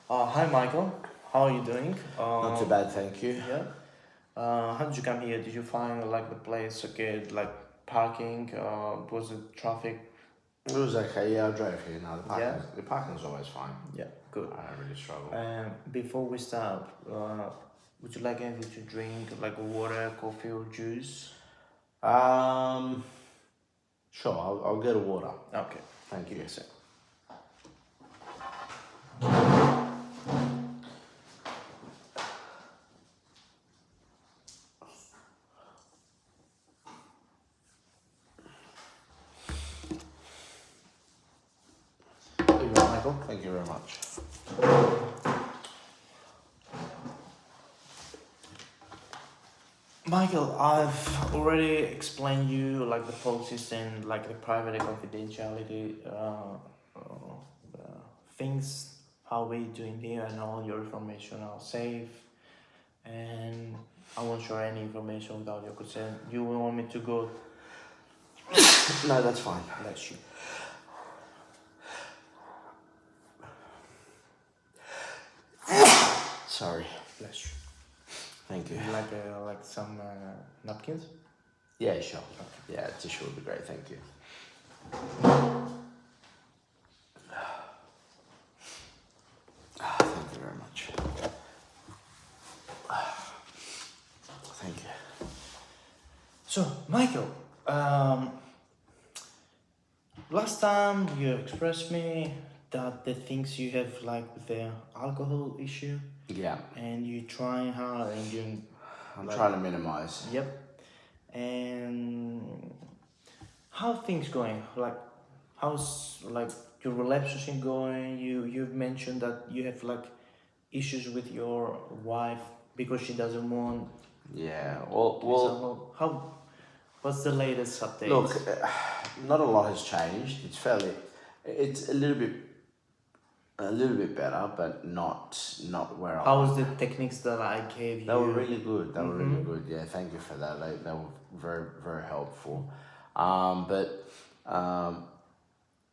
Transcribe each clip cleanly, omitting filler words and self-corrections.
Hi, Michael. How are you doing? Not too bad, thank you. Yeah. How did you come here? Did you find like the place okay, like parking? Was it traffic? It was okay, yeah, I drove here. No, Yeah. the parking's always fine. Yeah. Good. I don't really struggle. Before we start, would you like anything to drink, like water, coffee, or juice? Um, sure, I'll get a water. Okay. Thank Give you. me a sec. Here you go, Michael. Thank you very much. Michael, I've already explained you like the policies and like the private and confidentiality things how we doing here and all your information are safe and I won't share any information without your consent. You want me to go? No, that's fine. Bless you. Sorry. Bless you. Thank you. Would you like some napkins? Yeah, sure. Yeah, tissue would be great, thank you. Thank you very much. Thank you. So, Michael, last time you expressed me that the things you have like with the alcohol issue Yeah, and you trying hard and you I'm like, trying to minimize. yep. And how things going? Like how's like your relationship going? You've mentioned that you have like issues with your wife because she doesn't want Yeah, example. How what's the latest update? look, not a lot has changed. It's a little bit better, but not where I How want. was the techniques that I gave They were you? really good. They were really good. Yeah, thank you for that. They were very helpful. But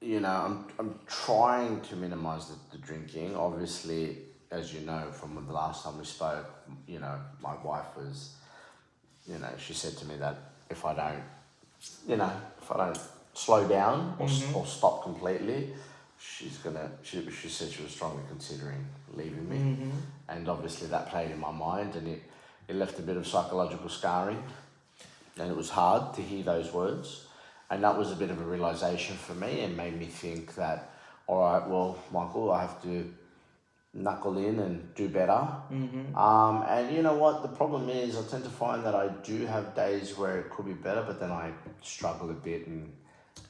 you know, I'm trying to minimize the drinking. Obviously, as you know from the last time we spoke, you know, my wife was, you know, she said to me that if I don't, you know, if I don't slow down or stop completely, she said she was strongly considering leaving me, and obviously that played in my mind, and it left a bit of psychological scarring, and it was hard to hear those words, and that was a bit of a realization for me, and made me think that, all right, well, Michael, I have to knuckle in and do better. And you know what? The problem is, I tend to find that I do have days where it could be better, but then I struggle a bit and,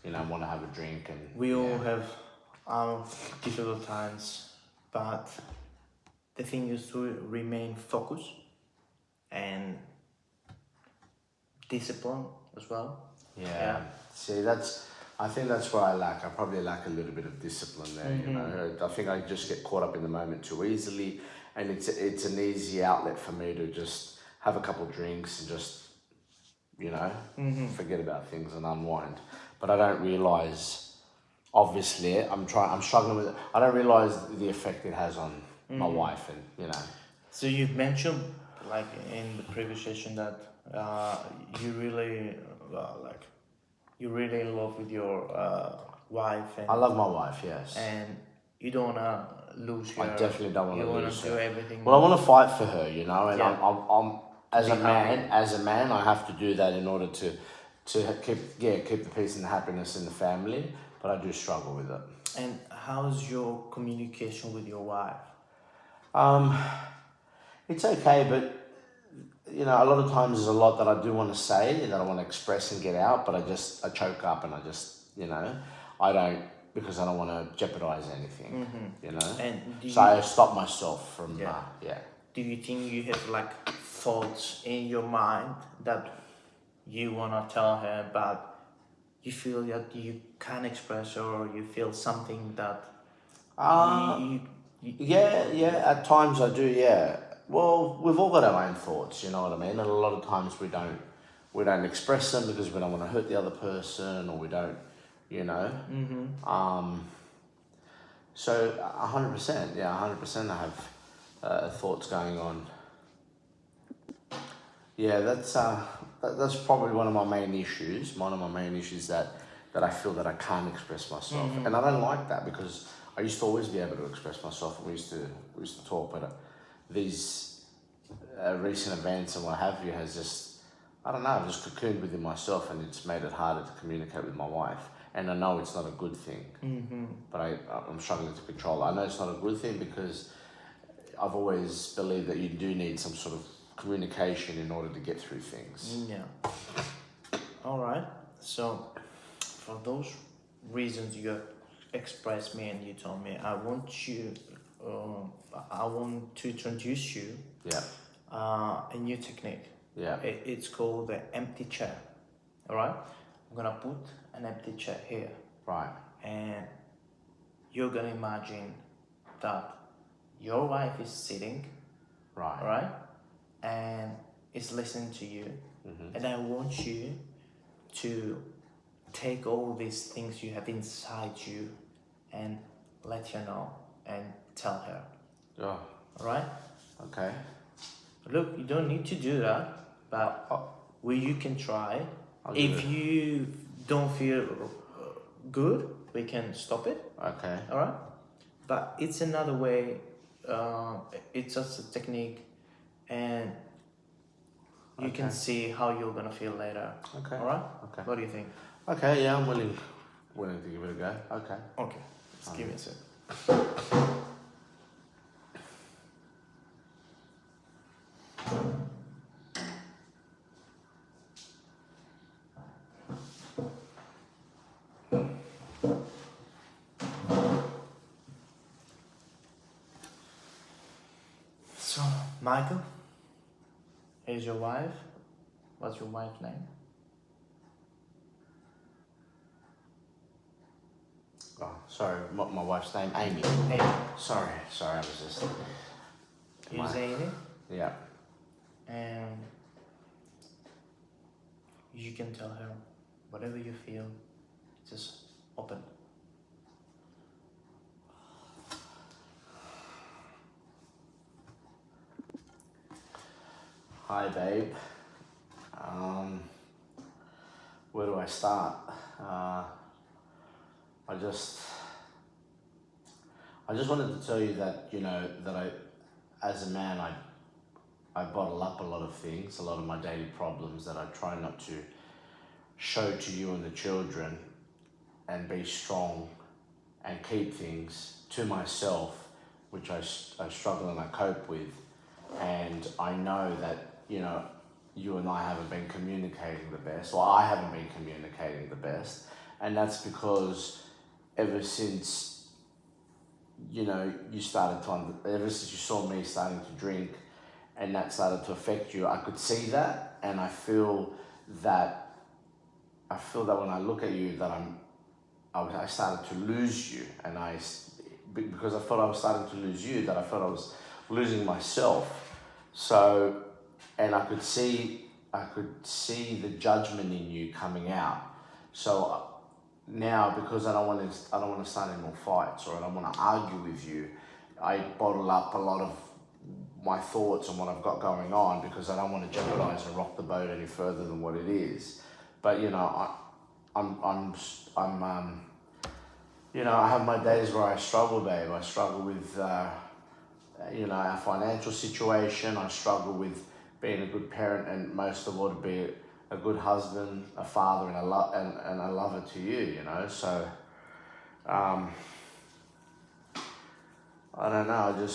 you know, want to have a drink. And We all have our difficult times, but the thing is to remain focused and disciplined as well. yeah. See, I think that's where I lack. I probably lack a little bit of discipline there. You know, I think I just get caught up in the moment too easily, and it's an easy outlet for me to just have a couple of drinks and just, you know, forget about things and unwind. But I don't realize, obviously, I'm struggling with it. I don't realize the effect it has on my wife, and you know. So you've mentioned, like in the previous session, that you really like you're really in love with your wife I love my wife, yes. and you don't wanna lose her. I definitely don't want You to wanna lose do her. everything. Well, I want to fight for her, you know, and Yeah. I'm as Be a man, happy. I have to do that in order to keep the peace and the happiness in the family. But I do struggle with it. And how's your communication with your wife? Um, it's okay, but you know, a lot of times there's a lot that I do want to say that I want to express and get out, but I choke up and I just, you know, I don't, because I don't want to jeopardize anything, you know. And do So you, I stop myself from, Yeah. yeah. do you think you have like thoughts in your mind that you wanna tell her, but you feel that you can't express, or you feel something that Uh, you yeah, at times I do, yeah. Well, we've all got our own thoughts, you know what I mean? And a lot of times we don't express them because we don't want to hurt the other person, or we don't, you know. So 100%, yeah, 100%. I have thoughts going on. Yeah, that's probably one of my main issues. One of my main issues that I feel that I can't express myself, and I don't like that because I used to always be able to express myself, and we used to talk. But these recent events and what have you has just, I don't know, I've just cocooned within myself, and it's made it harder to communicate with my wife. And I know it's not a good thing, but I'm struggling to control it. I know it's not a good thing because I've always believed that you do need some sort of communication in order to get through things. Yeah. All right. So, for those reasons you have expressed me and you told me, I want to introduce you Yeah, a new technique. yeah, It's called the empty chair. All right. I'm gonna put an empty chair here, right, and you're gonna imagine that your wife is sitting, all right. right, and is listening to you, and I want you to take all these things you have inside you and let her know and tell her. Oh, All right? okay. Look, you don't need to do that, but you can try. I'll do If it. you don't feel good, we can stop it. Okay, All right? But it's another way. It's just a technique, and you can Okay. see how you're gonna feel later. okay, All right? okay. What do you think? Okay, yeah, I'm willing to give it a go. Okay. Okay, just give me a sec. So, Michael, here's your wife. What's your wife's name? Oh, sorry, my wife's name, Amy. Amy. Sorry, I was just. Here's Amy, Yeah. and you can tell her whatever you feel. Just open. Hi, babe. Where do I start? I just wanted to tell you that as a man, I bottle up a lot of things, a lot of my daily problems that I try not to show to you and the children, and be strong and keep things to myself, which I struggle and I cope with. And I know that, you and I haven't been communicating the best, or I haven't been communicating the best. And that's because ever since, ever since you saw me starting to drink and that started to affect you, I could see that. And I feel that when I look at you that I started to lose you, and because I felt I was starting to lose you, that I felt I was losing myself. So, and I could see the judgment in you coming out. So now, because I don't want to start any more fights, or I don't want to argue with you, I bottle up a lot of my thoughts and what I've got going on, because I don't want to jeopardize and rock the boat any further than what it is. But I have my days where I struggle, babe. I struggle with, our financial situation. I struggle with being a good parent, and most of all, to be a good husband, a father, and a lover to you. So, I don't know.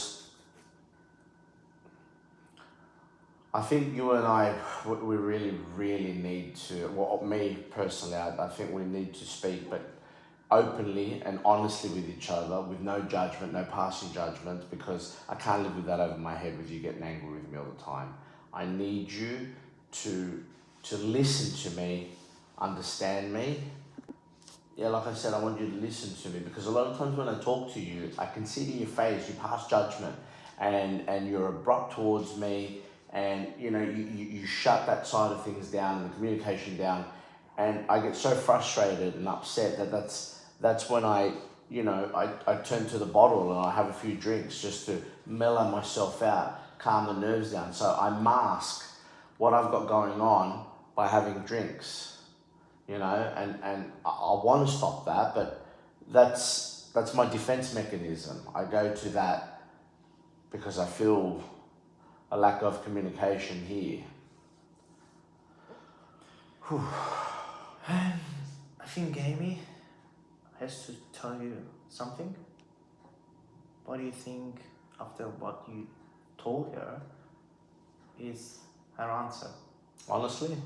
I think you and I, we really, really need to. Well, me personally, I think we need to speak, but openly and honestly with each other, with no judgment, no passing judgment, because I can't live with that over my head, with you getting angry with me all the time. I need you to listen to me, understand me. Yeah, like I said, I want you to listen to me, because a lot of times when I talk to you, I can see it in your face, you pass judgment, and you're abrupt towards me, and you shut that side of things down and the communication down, and I get so frustrated and upset that's when I I turn to the bottle and I have a few drinks just to mellow myself out, calm the nerves down. So I mask what I've got going on by having drinks, and I want to stop that, but that's my defense mechanism. I go to that because I feel a lack of communication here. And I think Amy has to tell you something. What do you think after what you told her is her answer? Honestly,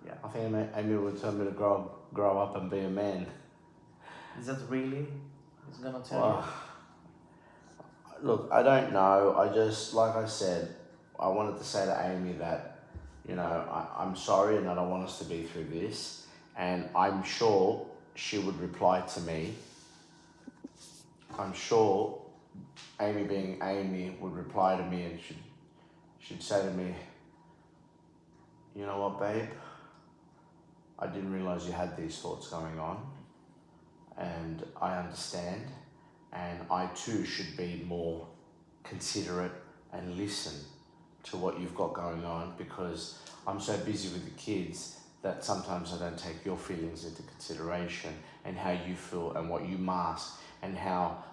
Yeah. I think Amy would tell me to grow up and be a man. Is that really he's gonna tell Well, look, I don't know. I just, like I said, I wanted to say to Amy that, I'm sorry and I don't want us to be through this. And I'm sure she would reply to me. I'm sure Amy, being Amy, would reply to me and she'd say to me, you know what, babe? I didn't realize you had these thoughts going on, and I understand, and I too should be more considerate and listen to what you've got going on, because I'm so busy with the kids that sometimes I don't take your feelings into consideration and how you feel and what you mask and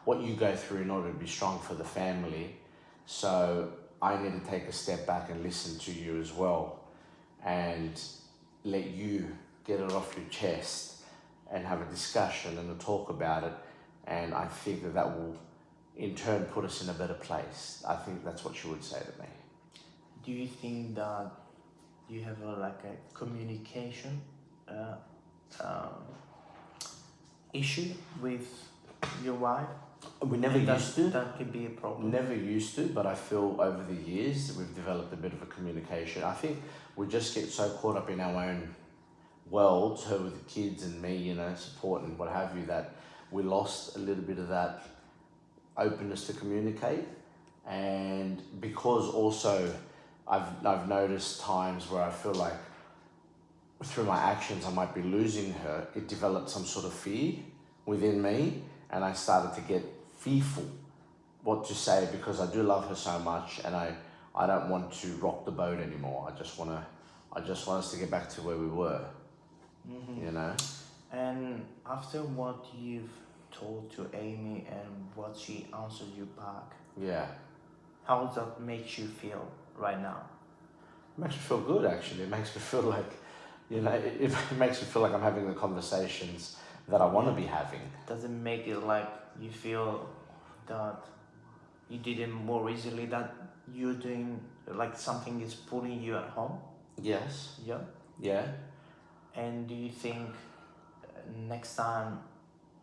what you go through in order to be strong for the family. So I need to take a step back and listen to you as well and let you get it off your chest and have a discussion and a talk about it. And I think that will in turn put us in a better place. I think that's what she would say to me. Do you think that you have a communication issue with your wife? We never used to. That could be a problem. Never used to, but I feel over the years we've developed a bit of a communication. I think we just get so caught up in our own worlds, her with the kids and me, support and what have you, that we lost a little bit of that openness to communicate. And because also I've noticed times where I feel like through my actions I might be losing her, it developed some sort of fear within me, and I started to get fearful what to say, because I do love her so much and I don't want to rock the boat anymore. I just want us to get back to where we were. And after what you've told to Amy and what she answered you back, Yeah. how does that make you feel right now? It makes me feel good, actually. It makes me feel like, it makes me feel like I'm having the conversations that I want to be having. Does it make it like you feel that you did it more easily, that you're doing like something is pulling you at home? Yes. Yeah. Yeah. And do you think next time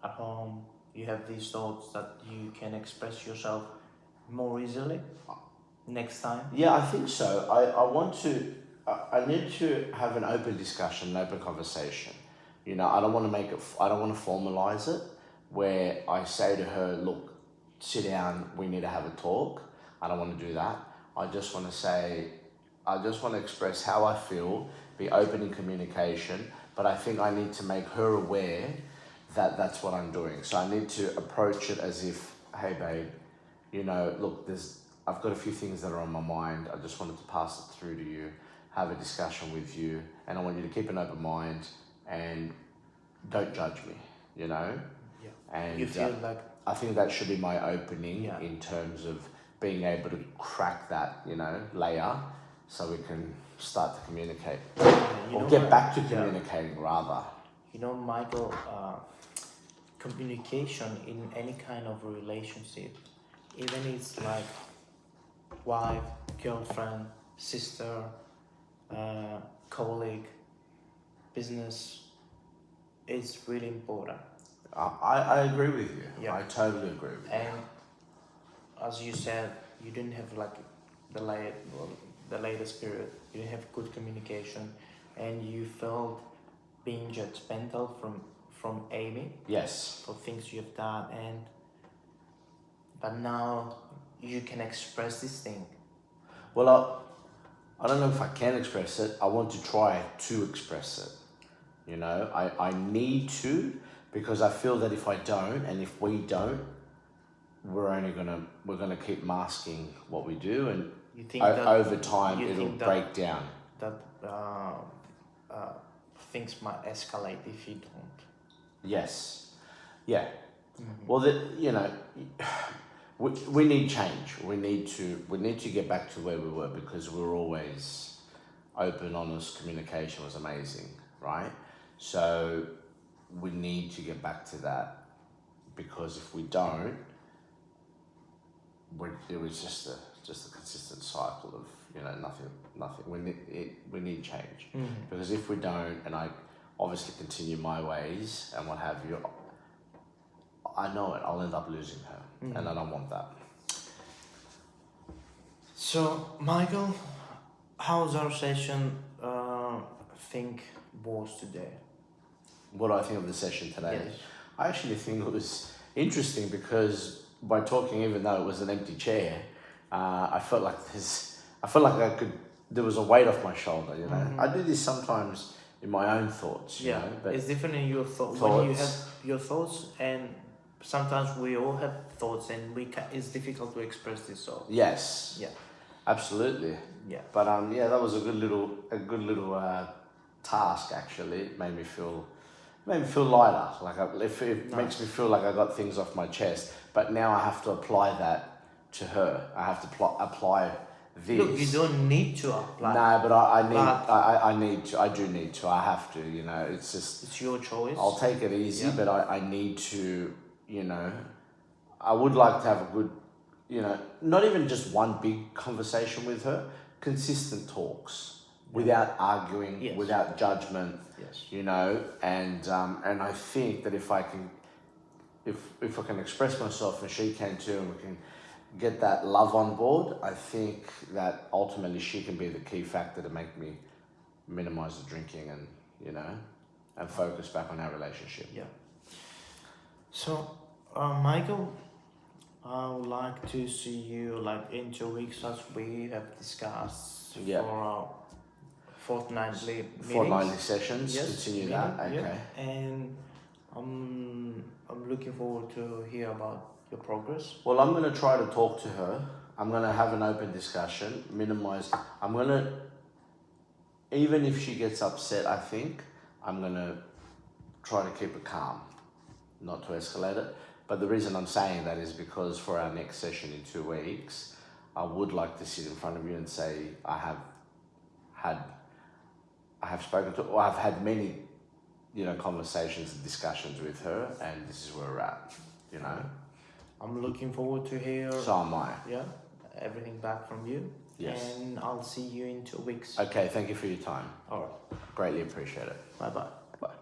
at home you have these thoughts that you can express yourself more easily next time? Yeah, I think so. I need to have an open discussion, an open conversation. I don't want to formalize it where I say to her, look, sit down, we need to have a talk. I don't want to do that. I just want to express how I feel, be open in communication, but I think I need to make her aware that that's what I'm doing. So I need to approach it as if, hey babe, look, I've got a few things that are on my mind. I just wanted to pass it through to you, have a discussion with you, and I want you to keep an open mind and don't judge me, Yeah. And you feel like I think that should be my opening Yeah. in terms of being able to crack that, layer so we can start to communicate. Or get back to communicating rather. Michael, communication in any kind of relationship, even it's like wife, girlfriend, sister, colleague, business, is really important. I agree with you. Yeah. I totally agree with you. And as you said, you didn't have like the latest period, you didn't have good communication, and you felt being judgmental from Amy Yes. for things you have done, but now you can express this thing. Well, I don't know if I can express it. I want to try to express it. I need to, because I feel that if I don't, and if we don't, we're gonna keep masking what we do, and You think that over time you it'll think that- break down. that things might escalate if you don't. Yes, yeah. Mm-hmm. Well, we need change. We need to get back to where we were, because we were always open, honest. Communication was amazing, right? So we need to get back to that, because if we don't, it was just a consistent cycle of nothing. We need change, because if we don't, and I obviously continue my ways and what have you, I know it. I'll end up losing her, and I don't want that. So, Michael, how's our session think was today? What do I think of the session today? Yes. I actually think it was interesting, because by talking, even though it was an empty chair, I felt like there was a weight off my shoulder. You know, I do this sometimes in my own thoughts. You know, but it's different in your thoughts. When you have your thoughts, and sometimes we all have thoughts, and it's difficult to express this. So yes, yeah, absolutely. yeah. But yeah, that was a good little task. Actually, it made me feel lighter. Like it makes me feel like I got things off my chest. But now I have to apply that to her. I have to apply this. Look, you don't need to apply. No, but I need to. I do need to. I have to. You know, it's just. It's your choice. I'll take it easy, Yeah. but I need to. You know, I would like to have a good. You know, not even just one big conversation with her. Consistent talks, without arguing, Yes. without judgment. Yes. You know, and I think that if I can express myself, and she can too, and we can get that love on board, I think that ultimately she can be the key factor to make me minimize the drinking, and and focus back on our relationship. Yeah. So, Michael, I would like to see you in 2 weeks, as we have discussed, Yeah. for our fortnightly meetings. Fortnightly sessions, Yes, continue meeting, that. Okay. yeah. And I'm looking forward to hear about your progress. Well, I'm going to try to talk to her. I'm going to have an open discussion, minimize. I'm going to, even if she gets upset, I think, I'm going to try to keep it calm, not to escalate it. But the reason I'm saying that is because for our next session in 2 weeks, I would like to sit in front of you and say, I have spoken to, or I've had many, conversations and discussions with her, and this is where we're at, I'm looking forward to hear So am I. everything back from you. Yes. And I'll see you in 2 weeks. Okay, thank you for your time. All right. Greatly appreciate it. Bye bye.